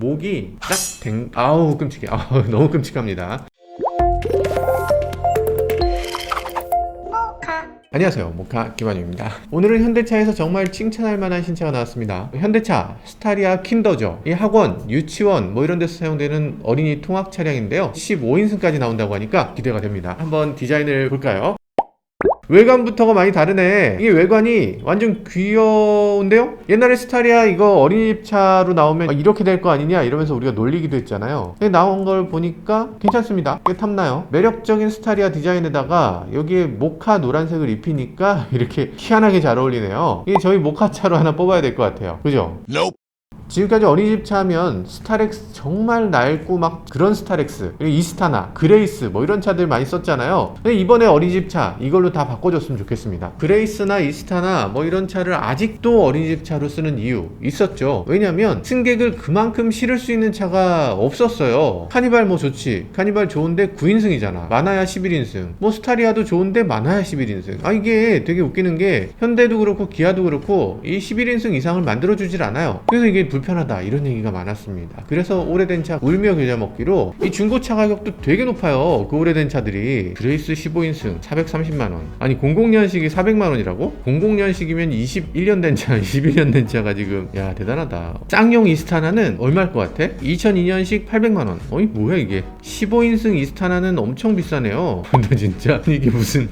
목이 아우 끔찍해. 아우 너무 끔찍합니다. 안녕하세요, 모카 김한유입니다. 오늘은 현대차에서 정말 칭찬할 만한 신차가 나왔습니다. 현대차 스타리아 킨더죠. 이 학원, 유치원 뭐 이런 데서 사용되는 어린이 통학 차량인데요, 15인승까지 나온다고 하니까 기대가 됩니다. 한번 디자인을 볼까요? 외관부터가 많이 다르네. 이게 외관이 완전 귀여운데요? 옛날에 스타리아 이거 어린이집 차로 나오면 이렇게 될 거 아니냐 이러면서 우리가 놀리기도 했잖아요. 근데 나온 걸 보니까 괜찮습니다. 꽤 탐나요. 매력적인 스타리아 디자인에다가 여기에 모카 노란색을 입히니까 이렇게 희한하게 잘 어울리네요. 이게 저희 모카차로 하나 뽑아야 될 것 같아요. 그죠? Nope. 지금까지 어린이집 차 하면 스타렉스 정말 낡고 막 그런 스타렉스, 그리고 이스타나, 그레이스 뭐 이런 차들 많이 썼잖아요. 근데 이번에 어린이집 차 이걸로 다 바꿔줬으면 좋겠습니다. 그레이스나 이스타나 뭐 이런 차를 아직도 어린이집 차로 쓰는 이유 있었죠. 왜냐면 승객을 그만큼 실을 수 있는 차가 없었어요. 카니발 뭐 좋지, 카니발 좋은데 9인승이잖아. 많아야 11인승. 뭐 스타리아도 좋은데 많아야 11인승. 이게 되게 웃기는 게 현대도 그렇고 기아도 그렇고 이 11인승 이상을 만들어주질 않아요. 그래서 이게 불편하다 이런 얘기가 많았습니다. 그래서 오래된 차 울며 겨자 먹기로 이 중고차 가격도 되게 높아요. 그 오래된 차들이. 그레이스 15인승 430만원. 아니 00년식이 400만원이라고? 00년식이면 21년 된 차, 21년 된 차가 지금, 야 대단하다. 짱용 이스타나는 얼마일 것 같아? 2002년식 800만원. 어이 뭐야 이게. 15인승 이스타나는 엄청 비싸네요. 근데 진짜 이게 무슨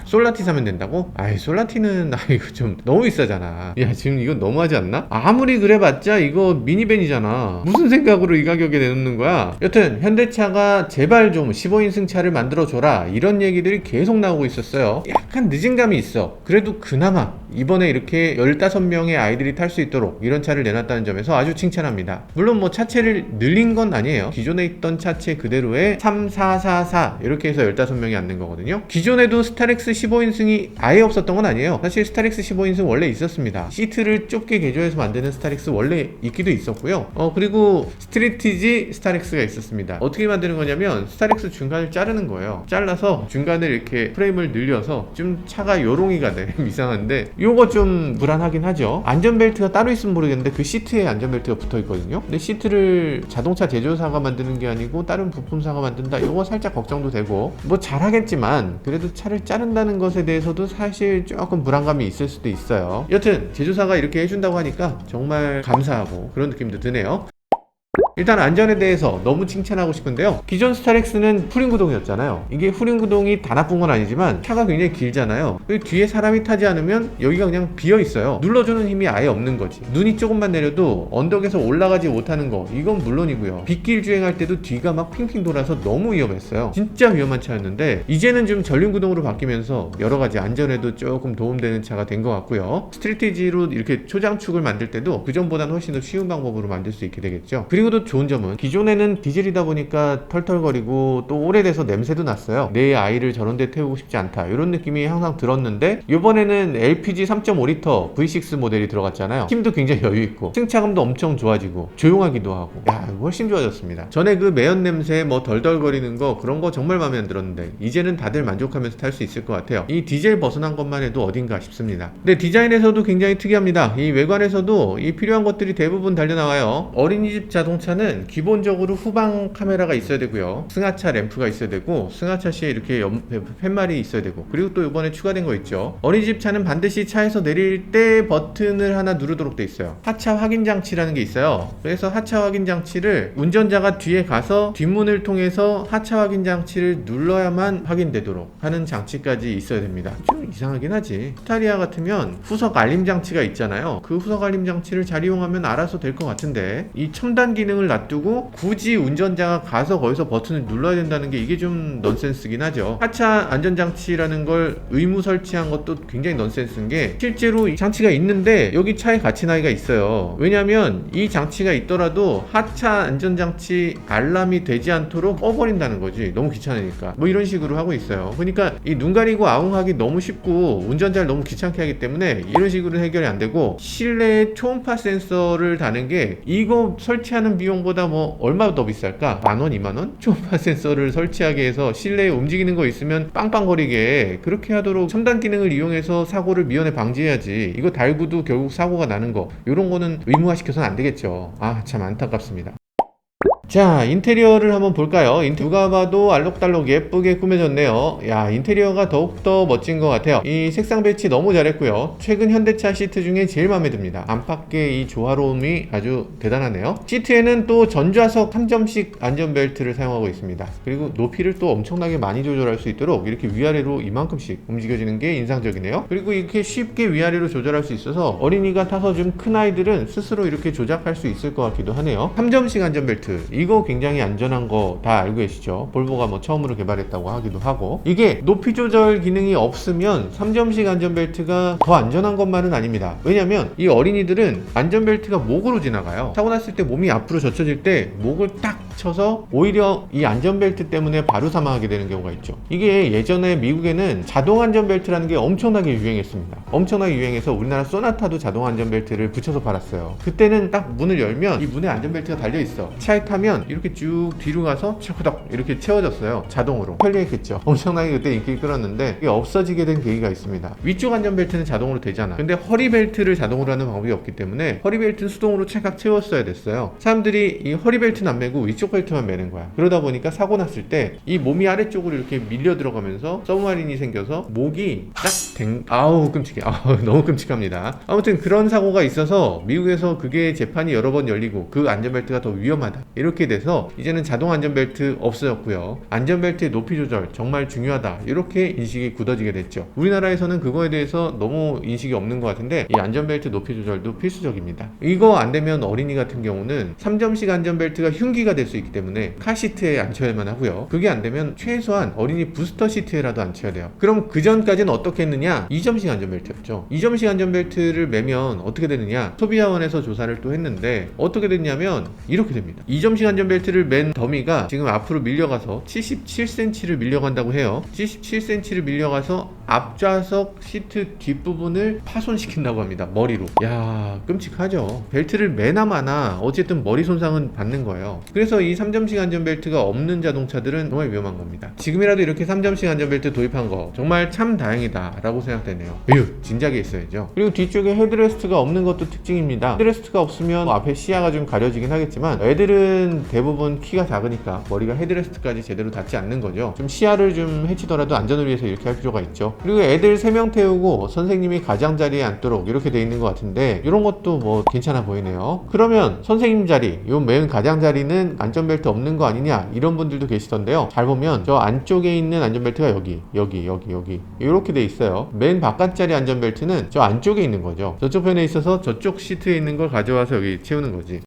솔라티 사면 된다고? 솔라티는 이거 좀 너무 비싸잖아. 야 지금 이거 너무하지 않나? 아무리 그래봤자 이거 미니밴이잖아. 무슨 생각으로 이 가격에 내놓는 거야? 여튼 현대차가 제발 좀 15인승 차를 만들어줘라 이런 얘기들이 계속 나오고 있었어요. 약간 늦은 감이 있어. 그래도 그나마 이번에 이렇게 15명의 아이들이 탈 수 있도록 이런 차를 내놨다는 점에서 아주 칭찬합니다. 물론 뭐 차체를 늘린 건 아니에요. 기존에 있던 차체 그대로의 3444 이렇게 해서 15명이 앉는 거거든요. 기존에도 스타렉스 15인승이 아예 없었던 건 아니에요. 사실 스타렉스 15인승 원래 있었습니다. 시트를 좁게 개조해서 만드는 스타렉스 원래 있기도 있었고요. 그리고 스트리티지 스타렉스가 있었습니다. 어떻게 만드는 거냐면 스타렉스 중간을 자르는 거예요. 잘라서 중간을 이렇게 프레임을 늘려서 좀 차가 요롱이가 돼. 이상한데 요거 좀 불안하긴 하죠. 안전벨트가 따로 있으면 모르겠는데 그 시트에 안전벨트가 붙어 있거든요. 근데 시트를 자동차 제조사가 만드는 게 아니고 다른 부품사가 만든다, 요거 살짝 걱정도 되고, 뭐 잘하겠지만 그래도 차를 자른다는 것에 대해서도 사실 조금 불안감이 있을 수도 있어요. 여튼 제조사가 이렇게 해준다고 하니까 정말 감사하고 그런 느낌도 드네요. 일단 안전에 대해서 너무 칭찬하고 싶은데요, 기존 스타렉스는 후륜구동이었잖아요. 이게 후륜구동이 다 나쁜 건 아니지만 차가 굉장히 길잖아요. 뒤에 사람이 타지 않으면 여기가 그냥 비어있어요. 눌러주는 힘이 아예 없는 거지. 눈이 조금만 내려도 언덕에서 올라가지 못하는 거, 이건 물론이고요, 빗길 주행할 때도 뒤가 막 핑핑 돌아서 너무 위험했어요. 진짜 위험한 차였는데 이제는 좀 전륜구동으로 바뀌면서 여러가지 안전에도 조금 도움되는 차가 된 것 같고요. 스트리티지로 이렇게 초장축을 만들 때도 그전보다는 훨씬 더 쉬운 방법으로 만들 수 있게 되겠죠. 그리고 또 좋은 점은 기존에는 디젤이다 보니까 털털거리고 또 오래돼서 냄새도 났어요. 내 아이를 저런 데 태우고 싶지 않다 이런 느낌이 항상 들었는데, 이번에는 LPG 3.5L V6 모델이 들어갔잖아요. 힘도 굉장히 여유있고 승차감도 엄청 좋아지고 조용하기도 하고, 훨씬 좋아졌습니다. 전에 그 매연 냄새 뭐 덜덜거리는 거 그런 거 정말 마음에 안 들었는데 이제는 다들 만족하면서 탈 수 있을 것 같아요. 이 디젤 벗어난 것만 해도 어딘가 싶습니다. 근데 디자인에서도 굉장히 특이합니다. 이 외관에서도 이 필요한 것들이 대부분 달려나와요. 어린이집 자동차는 기본적으로 후방 카메라가 있어야 되고요, 승하차 램프가 있어야 되고, 승하차 시에 이렇게 팻말이 있어야 되고, 그리고 또 이번에 추가된 거 있죠. 어린이집 차는 반드시 차에서 내릴 때 버튼을 하나 누르도록 돼 있어요. 하차 확인 장치라는 게 있어요. 그래서 하차 확인 장치를 운전자가 뒤에 가서 뒷문을 통해서 하차 확인 장치를 눌러야만 확인되도록 하는 장치까지 있어야 됩니다. 좀 이상하긴 하지. 스타리아 같으면 후석 알림 장치가 있잖아요. 그 후석 알림 장치를 잘 이용하면 알아서 될 것 같은데 이 첨단 기능을 놔두고 굳이 운전자가 가서 거기서 버튼을 눌러야 된다는 게 이게 좀 넌센스긴 하죠. 하차 안전장치라는 걸 의무 설치한 것도 굉장히 넌센스인 게, 실제로 이 장치가 있는데 여기 차에 갇힌 아이가 있어요. 왜냐면 이 장치가 있더라도 하차 안전장치 알람이 되지 않도록 꺼버린다는 거지. 너무 귀찮으니까. 뭐 이런 식으로 하고 있어요. 그러니까 이 눈 가리고 아웅하기 너무 쉽고 운전자를 너무 귀찮게 하기 때문에 이런 식으로 해결이 안 되고, 실내에 초음파 센서를 다는 게 이거 설치하는 비용 비용보다 뭐 얼마 더 비쌀까? 10,000원, 20,000원? 초음파 센서를 설치하게 해서 실내에 움직이는 거 있으면 빵빵거리게 그렇게 하도록 첨단 기능을 이용해서 사고를 미연에 방지해야지. 이거 달구도 결국 사고가 나는 거, 이런 거는 의무화시켜서는 안 되겠죠. 아, 참 안타깝습니다. 자, 인테리어를 한번 볼까요? 누가 봐도 알록달록 예쁘게 꾸며졌네요. 야, 인테리어가 더욱더 멋진 것 같아요. 이 색상 배치 너무 잘했고요. 최근 현대차 시트 중에 제일 마음에 듭니다. 안팎의 이 조화로움이 아주 대단하네요. 시트에는 또 전좌석 3점씩 안전벨트를 사용하고 있습니다. 그리고 높이를 또 엄청나게 많이 조절할 수 있도록 이렇게 위아래로 이만큼씩 움직여지는 게 인상적이네요. 그리고 이렇게 쉽게 위아래로 조절할 수 있어서 어린이가 타서 좀 큰 아이들은 스스로 이렇게 조작할 수 있을 것 같기도 하네요. 3점씩 안전벨트, 이거 굉장히 안전한 거 다 알고 계시죠? 볼보가 뭐 처음으로 개발했다고 하기도 하고, 이게 높이 조절 기능이 없으면 3점씩 안전벨트가 더 안전한 것만은 아닙니다. 왜냐면 이 어린이들은 안전벨트가 목으로 지나가요. 사고 났을 때 몸이 앞으로 젖혀질 때 목을 딱 쳐서 오히려 이 안전벨트 때문에 바로 사망하게 되는 경우가 있죠. 이게 예전에 미국에는 자동 안전벨트라는 게 엄청나게 유행했습니다. 엄청나게 유행해서 우리나라 소나타도 자동 안전벨트를 붙여서 팔았어요. 그때는 딱 문을 열면 이 문에 안전벨트가 달려있어. 차에 타면 이렇게 쭉 뒤로 가서 차후덕 이렇게 채워졌어요. 자동으로. 편리했겠죠. 엄청나게 그때 인기를 끌었는데 이게 없어지게 된 계기가 있습니다. 위쪽 안전벨트는 자동으로 되잖아. 근데 허리벨트를 자동으로 하는 방법이 없기 때문에 허리벨트는 수동으로 찰칵 채웠어야 됐어요. 사람들이 이 허리벨트는 안 매고 위쪽 벨트만 매는 거야. 그러다 보니까 사고 났을 때 이 몸이 아래쪽으로 이렇게 밀려 들어가면서 서브마린이 생겨서 목이 아우 끔찍해. 아우 너무 끔찍합니다. 아무튼 그런 사고가 있어서 미국에서 그게 재판이 여러 번 열리고 그 안전벨트가 더 위험하다 이렇게 돼서 이제는 자동 안전벨트 없어졌고요. 안전벨트의 높이 조절 정말 중요하다 이렇게 인식이 굳어지게 됐죠. 우리나라에서는 그거에 대해서 너무 인식이 없는 것 같은데 이 안전벨트 높이 조절도 필수적입니다. 이거 안 되면 어린이 같은 경우는 3점씩 안전벨트가 흉기가 될 수 있기 때문에 카시트에 앉혀야만 하고요. 그게 안 되면 최소한 어린이 부스터 시트에라도 앉혀야 돼요. 그럼 그 전까지는 어떻게 했느냐? 2점씩 안전벨트였죠. 2점씩 안전벨트를 매면 어떻게 되느냐? 소비자원에서 조사를 또 했는데 어떻게 됐냐면 이렇게 됩니다. 2점씩 안전벨트를 맨 더미가 지금 앞으로 밀려가서 77cm를 밀려간다고 해요. 77cm를 밀려가서 앞좌석 시트 뒷부분을 파손시킨다고 합니다. 머리로. 야, 끔찍하죠. 벨트를 매나 마나 어쨌든 머리 손상은 받는 거예요. 그래서 이 3점씩 안전벨트가 없는 자동차들은 정말 위험한 겁니다. 지금이라도 이렇게 3점씩 안전벨트 도입한 거 정말 참 다행이다 라고 생각되네요. 에휴, 진작에 있어야죠. 그리고 뒤쪽에 헤드레스트가 없는 것도 특징입니다. 헤드레스트가 없으면 앞에 시야가 좀 가려지긴 하겠지만 애들은 대부분 키가 작으니까 머리가 헤드레스트까지 제대로 닿지 않는 거죠. 좀 시야를 좀 해치더라도 안전을 위해서 이렇게 할 필요가 있죠. 그리고 애들 3명 태우고 선생님이 가장자리에 앉도록 이렇게 돼 있는 것 같은데 이런 것도 뭐 괜찮아 보이네요. 그러면 선생님 자리, 요 맨 가장자리는 안전벨트 없는 거 아니냐 이런 분들도 계시던데요. 잘 보면 저 안쪽에 있는 안전벨트가 여기 이렇게 돼 있어요. 맨 바깥자리 안전벨트는 저 안쪽에 있는 거죠. 저쪽 편에 있어서 저쪽 시트에 있는 걸 가져와서 여기 채우는 거지.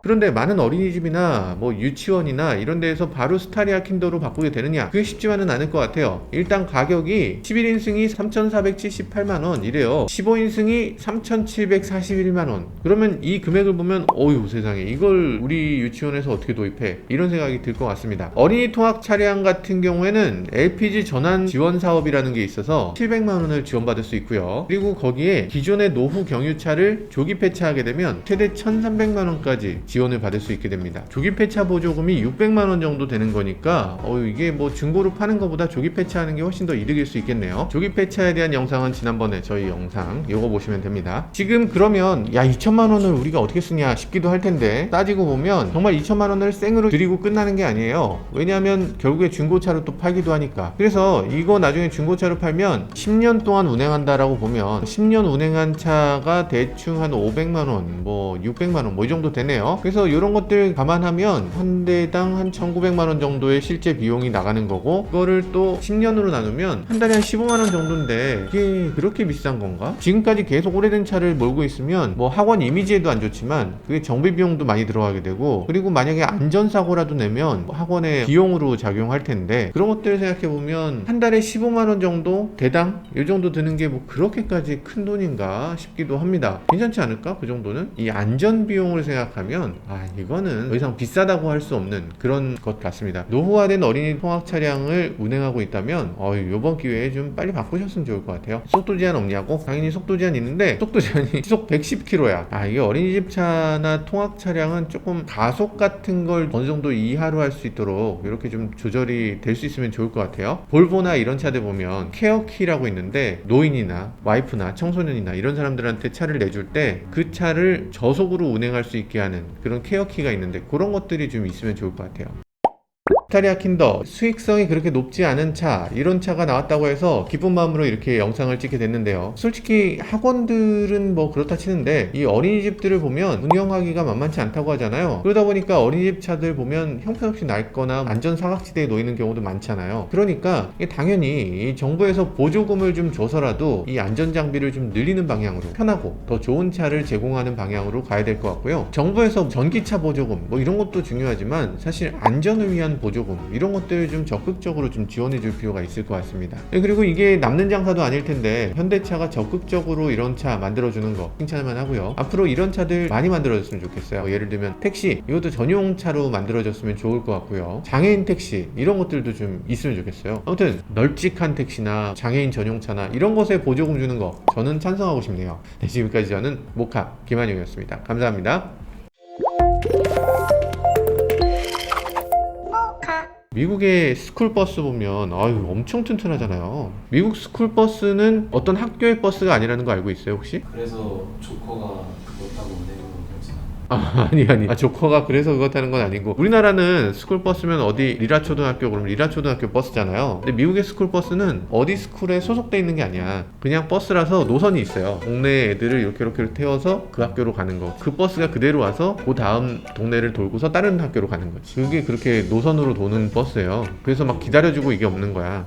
그런데 많은 어린이집이나 뭐 유치원이나 이런 데에서 바로 스타리아 킨더로 바꾸게 되느냐? 그게 쉽지만은 않을 것 같아요. 일단 가격이 11인승이 3,478만원 이래요. 15인승이 3,741만원. 그러면 이 금액을 보면 어휴 세상에 이걸 우리 유치원에서 어떻게 도입해? 이런 생각이 들 것 같습니다. 어린이 통학 차량 같은 경우에는 LPG 전환 지원 사업이라는 게 있어서 700만원을 지원받을 수 있고요. 그리고 거기에 기존의 노후 경유차를 조기 폐차하게 되면 최대 1,300만원까지 지원을 받을 수 있게 됩니다. 조기 폐차 보조금이 600만원 정도 되는 거니까 이게 뭐 중고로 파는 것보다 조기 폐차하는 게 훨씬 더 이득일 수 있겠네요. 조기 폐차에 대한 영상은 지난번에 저희 영상 요거 보시면 됩니다. 지금 그러면 야 2천만원을 우리가 어떻게 쓰냐 싶기도 할 텐데 따지고 보면 정말 2천만원을 생으로 드리고 끝나는 게 아니에요. 왜냐하면 결국에 중고차로 또 팔기도 하니까. 그래서 이거 나중에 중고차로 팔면 10년 동안 운행한다라고 보면 10년 운행한 차가 대충 한 500만원 뭐 600만원 뭐 이 정도 되네요. 그래서 이런 것들 감안하면 한 대당 한 1,900만원 정도의 실제 비용이 나가는 거고 그거를 또 10년으로 나누면 한 달에 한 15만원 정도인데 이게 그렇게 비싼 건가? 지금까지 계속 오래된 차를 몰고 있으면 뭐 학원 이미지에도 안 좋지만 그게 정비 비용도 많이 들어가게 되고 그리고 만약에 안전사고라도 내면 뭐 학원에 비용으로 작용할 텐데 그런 것들을 생각해보면 한 달에 15만원 정도 대당 이 정도 드는 게 뭐 그렇게까지 큰 돈인가 싶기도 합니다. 괜찮지 않을까? 그 정도는? 이 안전 비용을 생각하면 보면 이거는 더 이상 비싸다고 할 수 없는 그런 것 같습니다. 노후화된 어린이 통학 차량을 운행하고 있다면 이번 기회에 좀 빨리 바꾸셨으면 좋을 것 같아요. 속도 제한 없냐고? 당연히 속도 제한 있는데 속도 제한이 시속 110km야. 이게 어린이집 차나 통학 차량은 조금 가속 같은 걸 어느 정도 이하로 할 수 있도록 이렇게 좀 조절이 될 수 있으면 좋을 것 같아요. 볼보나 이런 차들 보면 케어키라고 있는데 노인이나 와이프나 청소년이나 이런 사람들한테 차를 내줄 때 그 차를 저속으로 운행할 수 있게 하는 그런 케어키가 있는데 그런 것들이 좀 있으면 좋을 것 같아요. 스타리아 킨더 수익성이 그렇게 높지 않은 차, 이런 차가 나왔다고 해서 기쁜 마음으로 이렇게 영상을 찍게 됐는데요. 솔직히 학원들은 뭐 그렇다 치는데 이 어린이집들을 보면 운영하기가 만만치 않다고 하잖아요. 그러다 보니까 어린이집 차들 보면 형편없이 낡거나 안전 사각지대에 놓이는 경우도 많잖아요. 그러니까 이게 당연히 이 정부에서 보조금을 좀 줘서라도 이 안전장비를 좀 늘리는 방향으로, 편하고 더 좋은 차를 제공하는 방향으로 가야 될 것 같고요. 정부에서 전기차 보조금 뭐 이런 것도 중요하지만 사실 안전을 위한 보조금 이런 것들 좀 적극적으로 좀 지원해 줄 필요가 있을 것 같습니다. 그리고 이게 남는 장사도 아닐 텐데 현대차가 적극적으로 이런 차 만들어주는 거 칭찬만 하고요. 앞으로 이런 차들 많이 만들어졌으면 좋겠어요. 예를 들면 택시, 이것도 전용차로 만들어졌으면 좋을 것 같고요. 장애인 택시 이런 것들도 좀 있으면 좋겠어요. 아무튼 널찍한 택시나 장애인 전용차나 이런 것에 보조금 주는 거 저는 찬성하고 싶네요. 네, 지금까지 저는 모카 김한용이었습니다. 감사합니다. 미국의 스쿨버스 보면 엄청 튼튼하잖아요. 미국 스쿨버스는 어떤 학교의 버스가 아니라는 거 알고 있어요 혹시? 그래서 조커가 그거 타고 운행하는 거지. 아니. 조커가 그래서 그거 타는 건 아니고, 우리나라는 스쿨버스면 어디 리라초등학교 그러면 리라초등학교 버스잖아요. 근데 미국의 스쿨버스는 어디 스쿨에 소속돼 있는 게 아니야. 그냥 버스라서 노선이 있어요. 동네 애들을 이렇게 태워서 그 학교로 가는 거. 그 버스가 그대로 와서 그 다음 동네를 돌고서 다른 학교로 가는 거지. 그게 그렇게 노선으로 도는 버스예요. 그래서 막 기다려주고 이게 없는 거야.